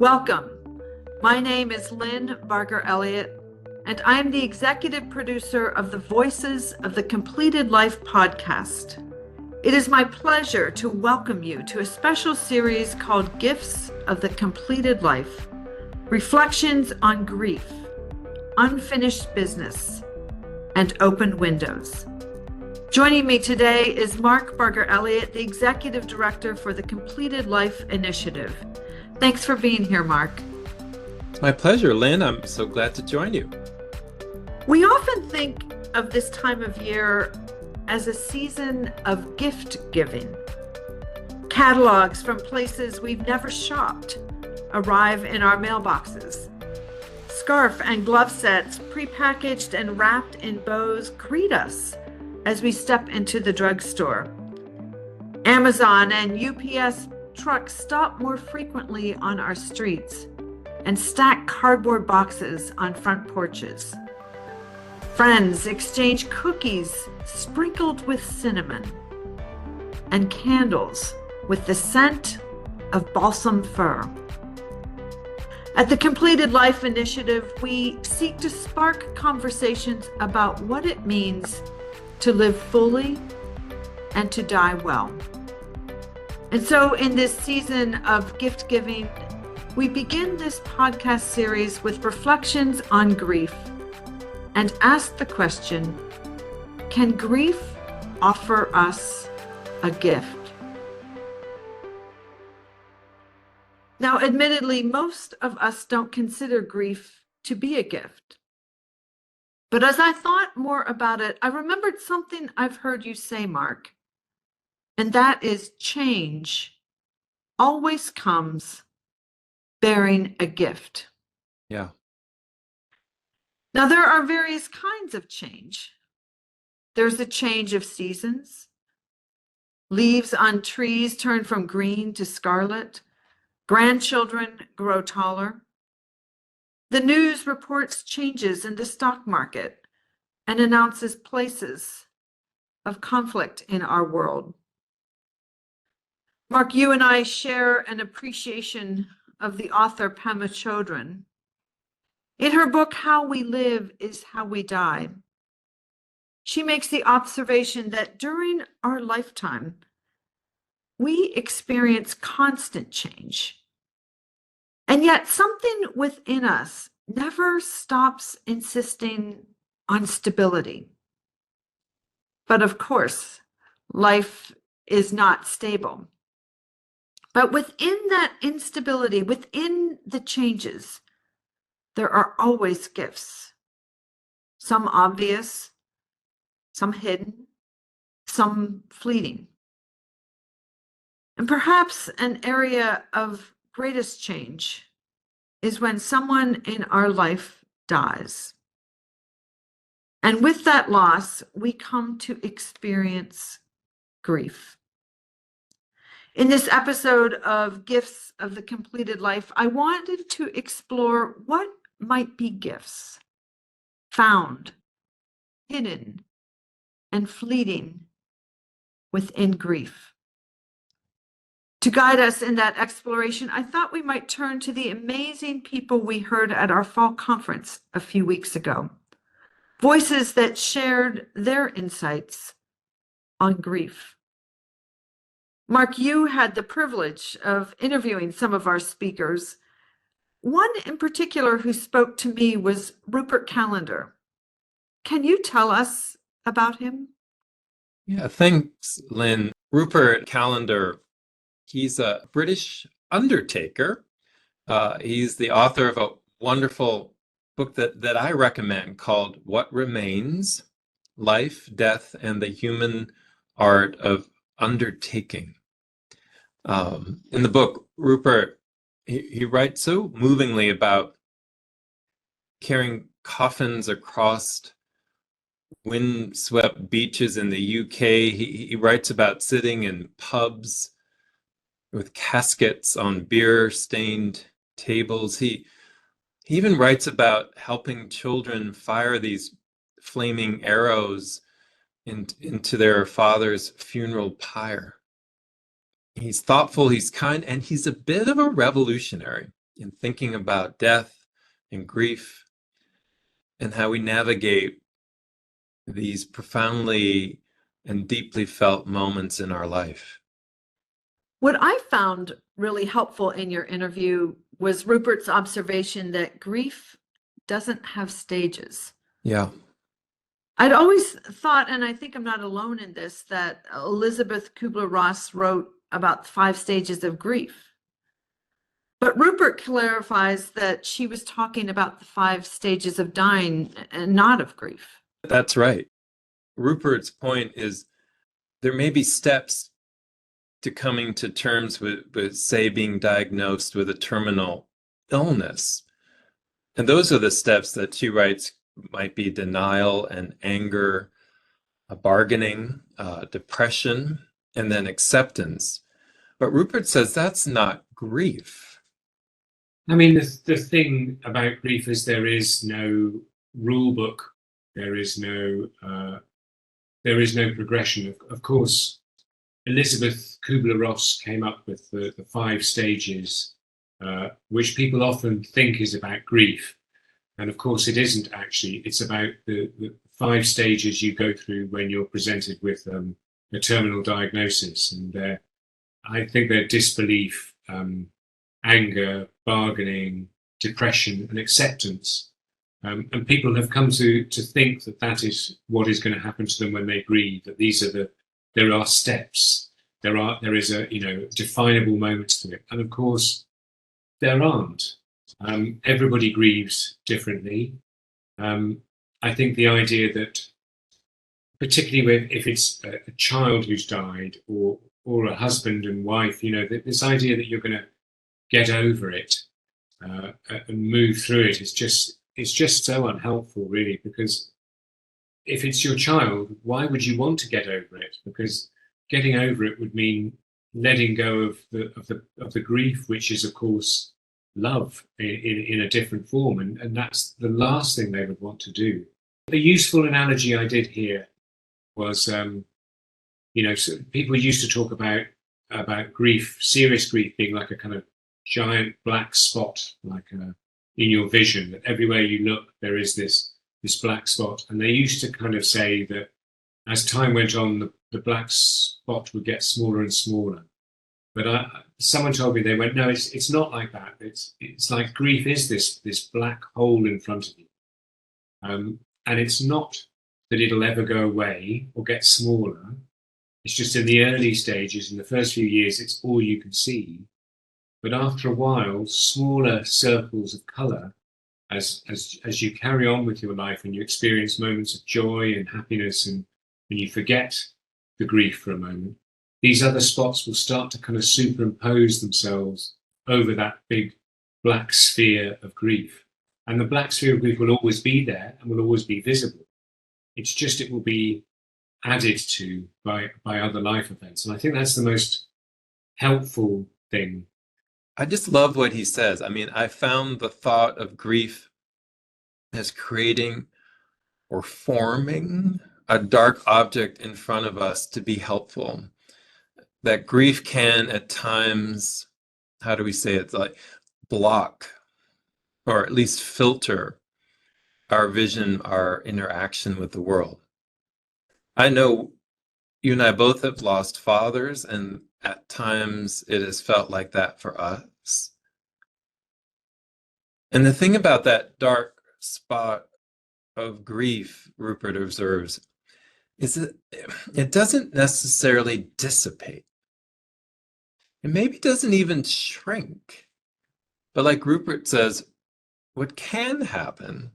Welcome. My name is Lynn Barger Elliott, and I'm the executive producer of the Voices of the Completed Life podcast. It is my pleasure to welcome you to a special series called Gifts of the Completed Life, Reflections on Grief, Unfinished Business, and Open Windows. Joining me today is Mark Barger Elliott, the Executive Director for the Completed Life Initiative. Thanks for being here, Mark. It's my pleasure, Lynn. I'm so glad to join you. We often think of this time of year as a season of gift giving. Catalogs from places we've never shopped arrive in our mailboxes. Scarf and glove sets, prepackaged and wrapped in bows, greet us as we step into the drugstore. Amazon and UPS trucks stop more frequently on our streets and stack cardboard boxes on front porches. Friends exchange cookies sprinkled with cinnamon and candles with the scent of balsam fir. At the Completed Life Initiative, we seek to spark conversations about what it means to live fully and to die well. And so in this season of gift giving, we begin this podcast series with reflections on grief and ask the question, can grief offer us a gift? Now, admittedly, most of us don't consider grief to be a gift. But as I thought more about it, I remembered something I've heard you say, Mark, and that is change always comes bearing a gift. Yeah. Now, there are various kinds of change. There's the change of seasons. Leaves on trees turn from green to scarlet. Grandchildren grow taller. The news reports changes in the stock market and announces places of conflict in our world. Mark, you and I share an appreciation of the author Pema Chodron. In her book, How We Live is How We Die, she makes the observation that during our lifetime, we experience constant change. And yet something within us never stops insisting on stability. But of course, life is not stable. But within that instability, within the changes, there are always gifts. Some obvious, some hidden, some fleeting. And perhaps an area of greatest change is when someone in our life dies. And with that loss, we come to experience grief. In this episode of Gifts of the Completed Life, I wanted to explore what might be gifts found, hidden, and fleeting within grief. To guide us in that exploration, I thought we might turn to the amazing people we heard at our fall conference a few weeks ago. Voices that shared their insights on grief. Mark, you had the privilege of interviewing some of our speakers. One in particular who spoke to me was Rupert Callender. Can you tell us about him? Yeah, thanks, Lynn. Rupert Callender, he's a British undertaker. He's the author of a wonderful book that I recommend called What Remains: Life, Death, and the Human Art of Undertaking. In the book, Rupert, he writes so movingly about carrying coffins across windswept beaches in the UK. He writes about sitting in pubs with caskets on beer-stained tables. He even writes about helping children fire these flaming arrows into their father's funeral pyre. He's thoughtful, he's kind, and he's a bit of a revolutionary. in thinking about death and grief and how we navigate these profoundly and deeply felt moments in our life. What I found really helpful in your interview was Rupert's observation that grief doesn't have stages. Yeah. I'd always thought, and I think I'm not alone in this, that Elizabeth Kubler-Ross wrote about 5 stages of grief. But Rupert clarifies that she was talking about the 5 stages of dying and not of grief. That's right. Rupert's point is there may be steps to coming to terms with, say, being diagnosed with a terminal illness. And those are the steps that she writes might be denial and anger, bargaining, depression, and then acceptance. But Rupert says that's not grief. I mean, the thing about grief is there is no rule book. There is no progression. Of course, Elizabeth Kubler-Ross came up with the 5 stages, which people often think is about grief. And of course, it isn't actually. It's about the 5 stages you go through when you're presented with a terminal diagnosis. And I think they're disbelief, anger, bargaining, depression, and acceptance. And people have come to think that that is what is going to happen to them when they grieve, that there are steps, there is a definable moments to it. And of course, there aren't. Everybody grieves differently. I think the idea that, particularly if it's a child who's died or a husband and wife, this idea that you're going to get over it and move through it is just so unhelpful, really, because if it's your child, why would you want to get over it? Because getting over it would mean letting go of the grief, which is, of course, love in a different form, and that's the last thing they would want to do. A useful analogy I did hear was, so people used to talk about grief, serious grief, being like a kind of giant black spot, like in your vision, that everywhere you look there is this black spot. And they used to kind of say that as time went on, the black spot would get smaller and smaller. But someone told me, they went, no, it's not like that. It's like grief is this black hole in front of you, and it's not that it'll ever go away or get smaller. It's just in the early stages, in the first few years, it's all you can see. But after a while, smaller circles of colour, as you carry on with your life and you experience moments of joy and happiness, and you forget the grief for a moment, these other spots will start to kind of superimpose themselves over that big black sphere of grief. And the black sphere of grief will always be there and will always be visible. It's just it will be added to by other life events. And I think that's the most helpful thing. I just love what he says. I mean, I found the thought of grief as creating or forming a dark object in front of us to be helpful. That grief can at times, how do we say it, like block or at least filter our vision, our interaction with the world. I know you and I both have lost fathers, and at times it has felt like that for us. And the thing about that dark spot of grief, Rupert observes, is that it doesn't necessarily dissipate. It maybe doesn't even shrink. But like Rupert says, what can happen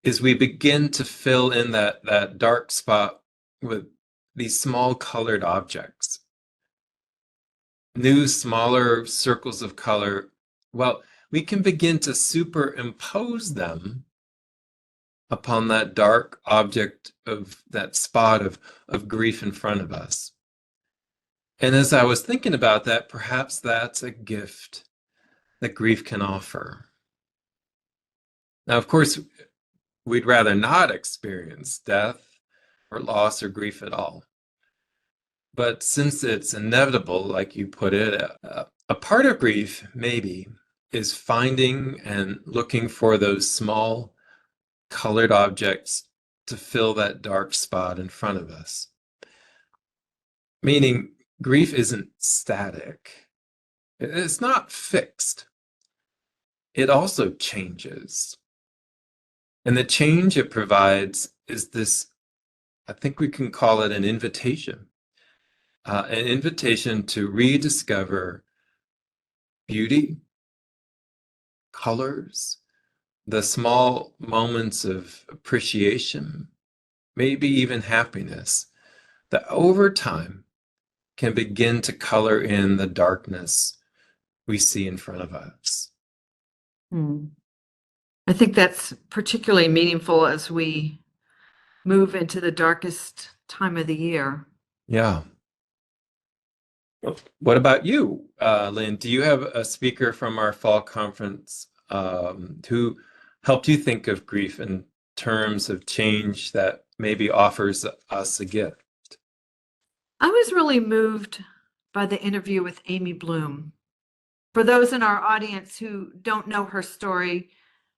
is we begin to fill in that dark spot with these small colored objects. New, smaller circles of color. Well, we can begin to superimpose them upon that dark object of that spot of grief in front of us. And as I was thinking about that, perhaps that's a gift that grief can offer. Now, of course, we'd rather not experience death or loss or grief at all. But since it's inevitable, like you put it, a part of grief, maybe, is finding and looking for those small colored objects to fill that dark spot in front of us. Meaning, grief isn't static. It's not fixed. It also changes. And the change it provides is this, I think we can call it an invitation to rediscover beauty, colors, the small moments of appreciation, maybe even happiness, that over time can begin to color in the darkness we see in front of us. I think that's particularly meaningful as we move into the darkest time of the year. Yeah. What about you, Lynn? Do you have a speaker from our fall conference who helped you think of grief in terms of change that maybe offers us a gift? I was really moved by the interview with Amy Bloom. For those in our audience who don't know her story,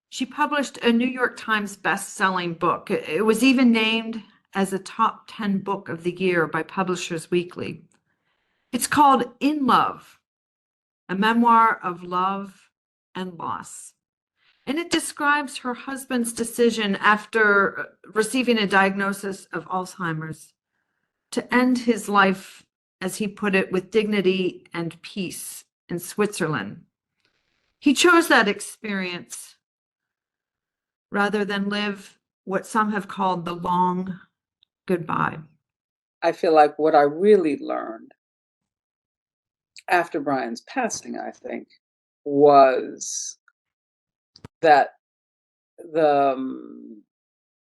she published a New York Times best-selling book. It was even named as a top 10 book of the year by Publishers Weekly. It's called In Love, a memoir of love and loss. And it describes her husband's decision after receiving a diagnosis of Alzheimer's to end his life, as he put it, with dignity and peace in Switzerland. He chose that experience rather than live what some have called the long goodbye. I feel like what I really learned after Brian's passing, I think, was that the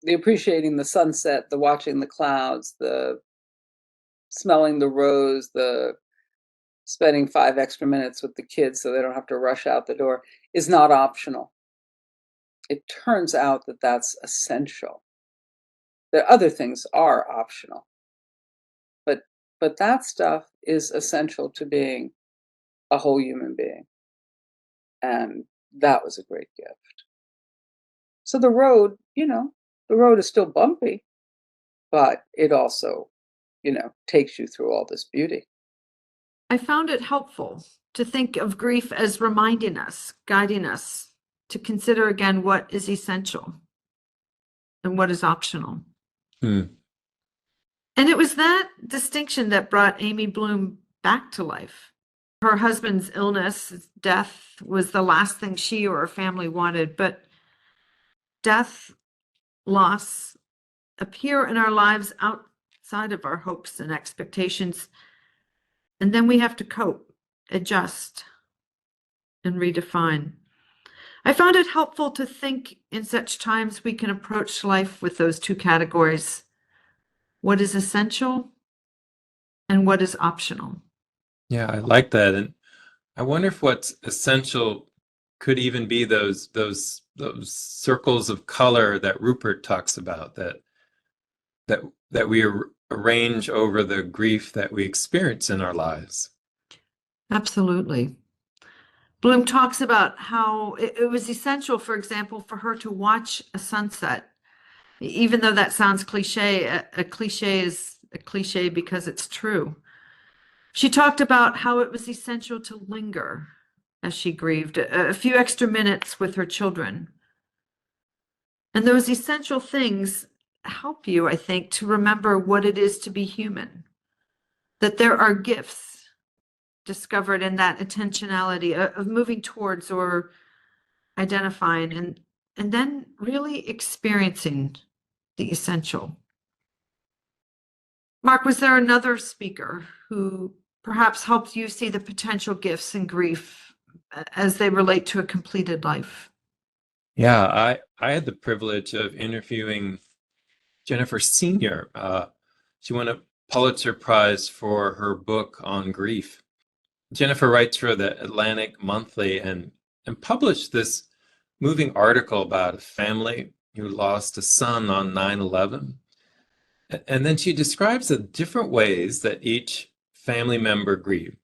appreciating the sunset, the watching the clouds, the smelling the rose, the spending 5 extra minutes with the kids so they don't have to rush out the door is not optional. It turns out that that's essential. The other things are optional. But that stuff is essential to being a whole human being. And that was a great gift. So the road, the road is still bumpy, but it also, takes you through all this beauty. I found it helpful to think of grief as reminding us, guiding us to consider again what is essential and what is optional. And it was that distinction that brought Amy Bloom back to life. Her husband's illness, death, was the last thing she or her family wanted, but death, loss appear in our lives outside of our hopes and expectations. And then we have to cope, adjust, and redefine. I found it helpful to think in such times we can approach life with those two categories: what is essential and what is optional. Yeah, I like that. And I wonder if what's essential could even be those circles of color that Rupert talks about, that we arrange over the grief that we experience in our lives. Absolutely. Bloom talks about how it was essential, for example, for her to watch a sunset. Even though that sounds cliche, a cliche is a cliche because it's true. She talked about how it was essential to linger as she grieved, a few extra minutes with her children. And those essential things help you, I think, to remember what it is to be human, that there are gifts discovered in that intentionality of moving towards or identifying and then really experiencing the essential. Mark, was there another speaker who perhaps helped you see the potential gifts in grief as they relate to a completed life? Yeah, I had the privilege of interviewing Jennifer Senior. She won a Pulitzer Prize for her book on grief. Jennifer writes for the Atlantic Monthly and published this moving article about a family who lost a son on 9/11. And then she describes the different ways that each family member grieved.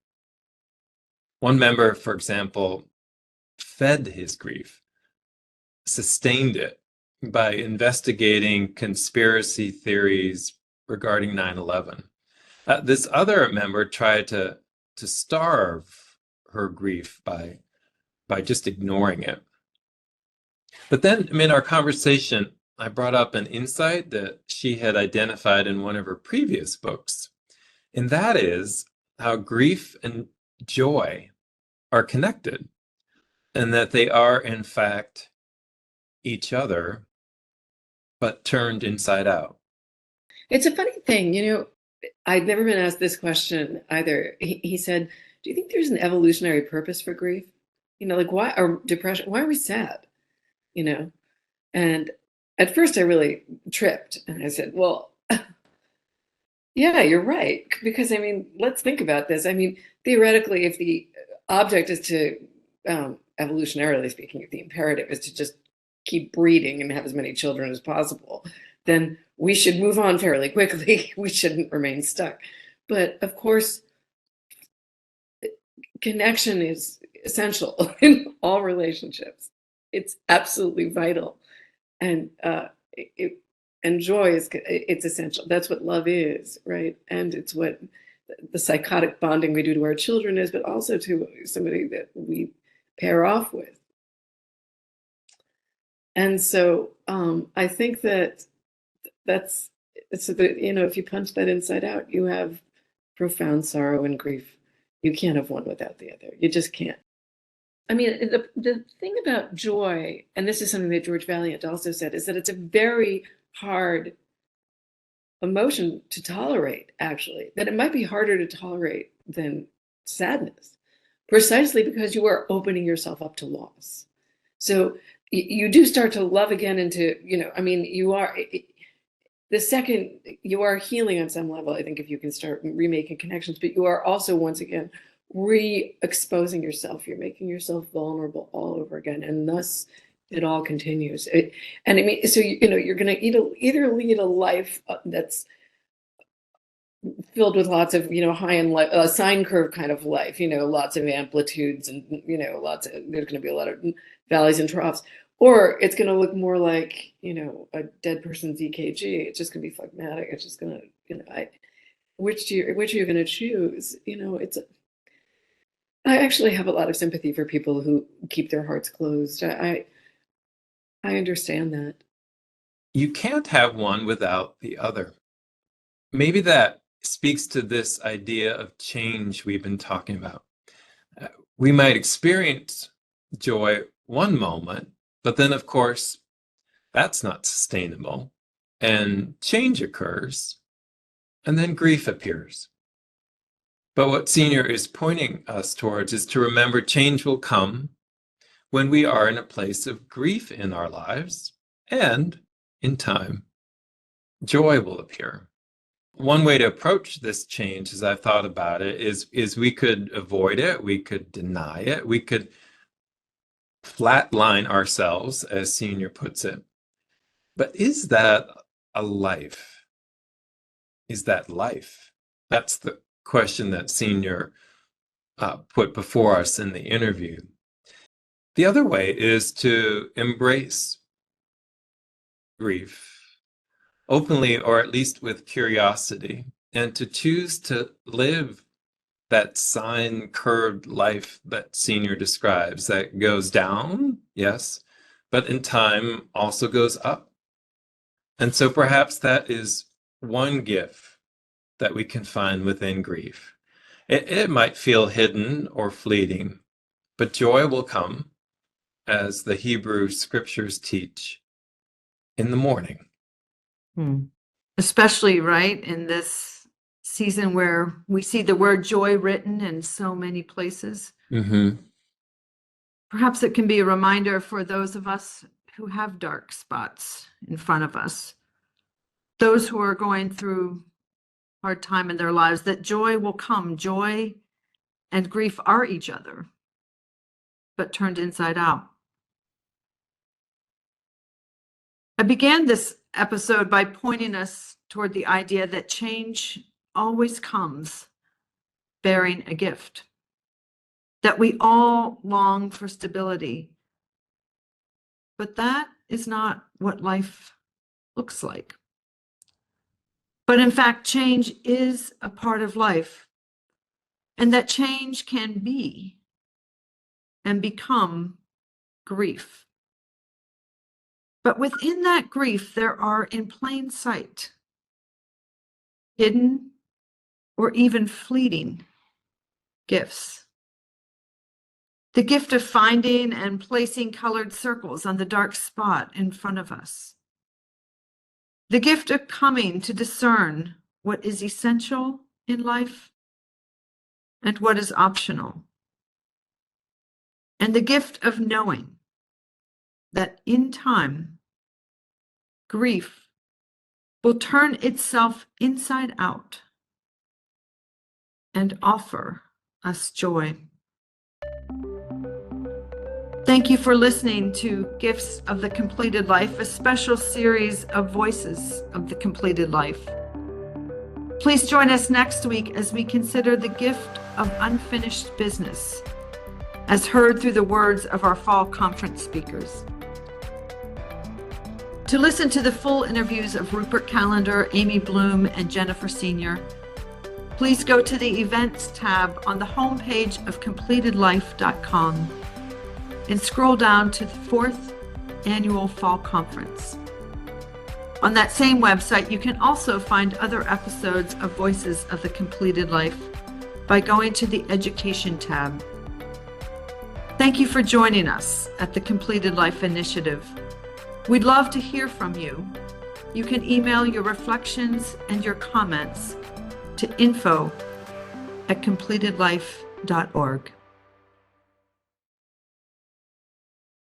One member, for example, fed his grief, sustained it by investigating conspiracy theories regarding 9/11. This other member tried to starve her grief by just ignoring it. But then in our conversation, I brought up an insight that she had identified in one of her previous books, and that is how grief and joy are connected, and that they are, in fact, each other, but turned inside out. It's a funny thing, I'd never been asked this question either. He said, "Do you think there's an evolutionary purpose for grief? Like why or depression? Why are we sad?" And at first I really tripped, and I said, "Well, yeah, you're right." Because let's think about this. Theoretically, if the object is to, evolutionarily speaking, if the imperative is to just keep breeding and have as many children as possible, then we should move on fairly quickly. We shouldn't remain stuck. But of course, connection is essential in all relationships. It's absolutely vital. And and joy it's essential. That's what love is, right? And it's what the psychotic bonding we do to our children is, but also to somebody that we pair off with. And so I think that's if you punch that inside out, you have profound sorrow and grief. You can't have one without the other. You just can't. The thing about joy, and this is something that George Valiant also said, is that it's a very hard emotion to tolerate, actually, that it might be harder to tolerate than sadness, precisely because you are opening yourself up to loss. So you do start to love again into, you are, the second you are healing on some level, I think, if you can start remaking connections, but you are also once again re-exposing yourself. You're making yourself vulnerable all over again, and thus it all continues. So you're going to either lead a life that's filled with lots of high and sine curve kind of life, lots of amplitudes, and there's going to be a lot of valleys and troughs, or it's going to look more like a dead person's EKG. It's just going to be phlegmatic. It's just going to which are you going to choose? I actually have a lot of sympathy for people who keep their hearts closed. I understand that. You can't have one without the other. Maybe that speaks to this idea of change we've been talking about. We might experience joy one moment, but then, of course, that's not sustainable, and change occurs, and then grief appears. But what Senior is pointing us towards is to remember change will come when we are in a place of grief in our lives, and in time, joy will appear. One way to approach this change, as I've thought about it, is we could avoid it, we could deny it, we could flatline ourselves, as Senior puts it. But is that a life? Is that life? That's the question that Senior put before us in the interview. The other way is to embrace grief openly, or at least with curiosity, and to choose to live that sine curved life that Senior describes, that goes down, yes, but in time also goes up. And so perhaps that is one gift that we can find within grief. It might feel hidden or fleeting, but joy will come, as the Hebrew scriptures teach, in the morning. Especially, right, in this season where we see the word joy written in so many places. Mm-hmm. Perhaps it can be a reminder for those of us who have dark spots in front of us, those who are going through hard time in their lives, that joy will come. Joy and grief are each other, but turned inside out. I began this episode by pointing us toward the idea that change always comes bearing a gift. that we all long for stability. But that is not what life looks like. But in fact, change is a part of life, and that change can be and become grief. But within that grief, there are in plain sight, hidden or even fleeting gifts. The gift of finding and placing colored circles on the dark spot in front of us. The gift of coming to discern what is essential in life and what is optional. And the gift of knowing that in time, grief will turn itself inside out and offer us joy. Thank you for listening to Gifts of the Completed Life, a special series of voices of the completed life. Please join us next week as we consider the gift of unfinished business, as heard through the words of our fall conference speakers. To listen to the full interviews of Rupert Callender, Amy Bloom, and Jennifer Senior, please go to the Events tab on the homepage of CompletedLife.com and scroll down to the 4th Annual Fall Conference. On that same website, you can also find other episodes of Voices of the Completed Life by going to the Education tab. Thank you for joining us at the Completed Life Initiative. We'd love to hear from you. You can email your reflections and your comments to info@completedlife.org.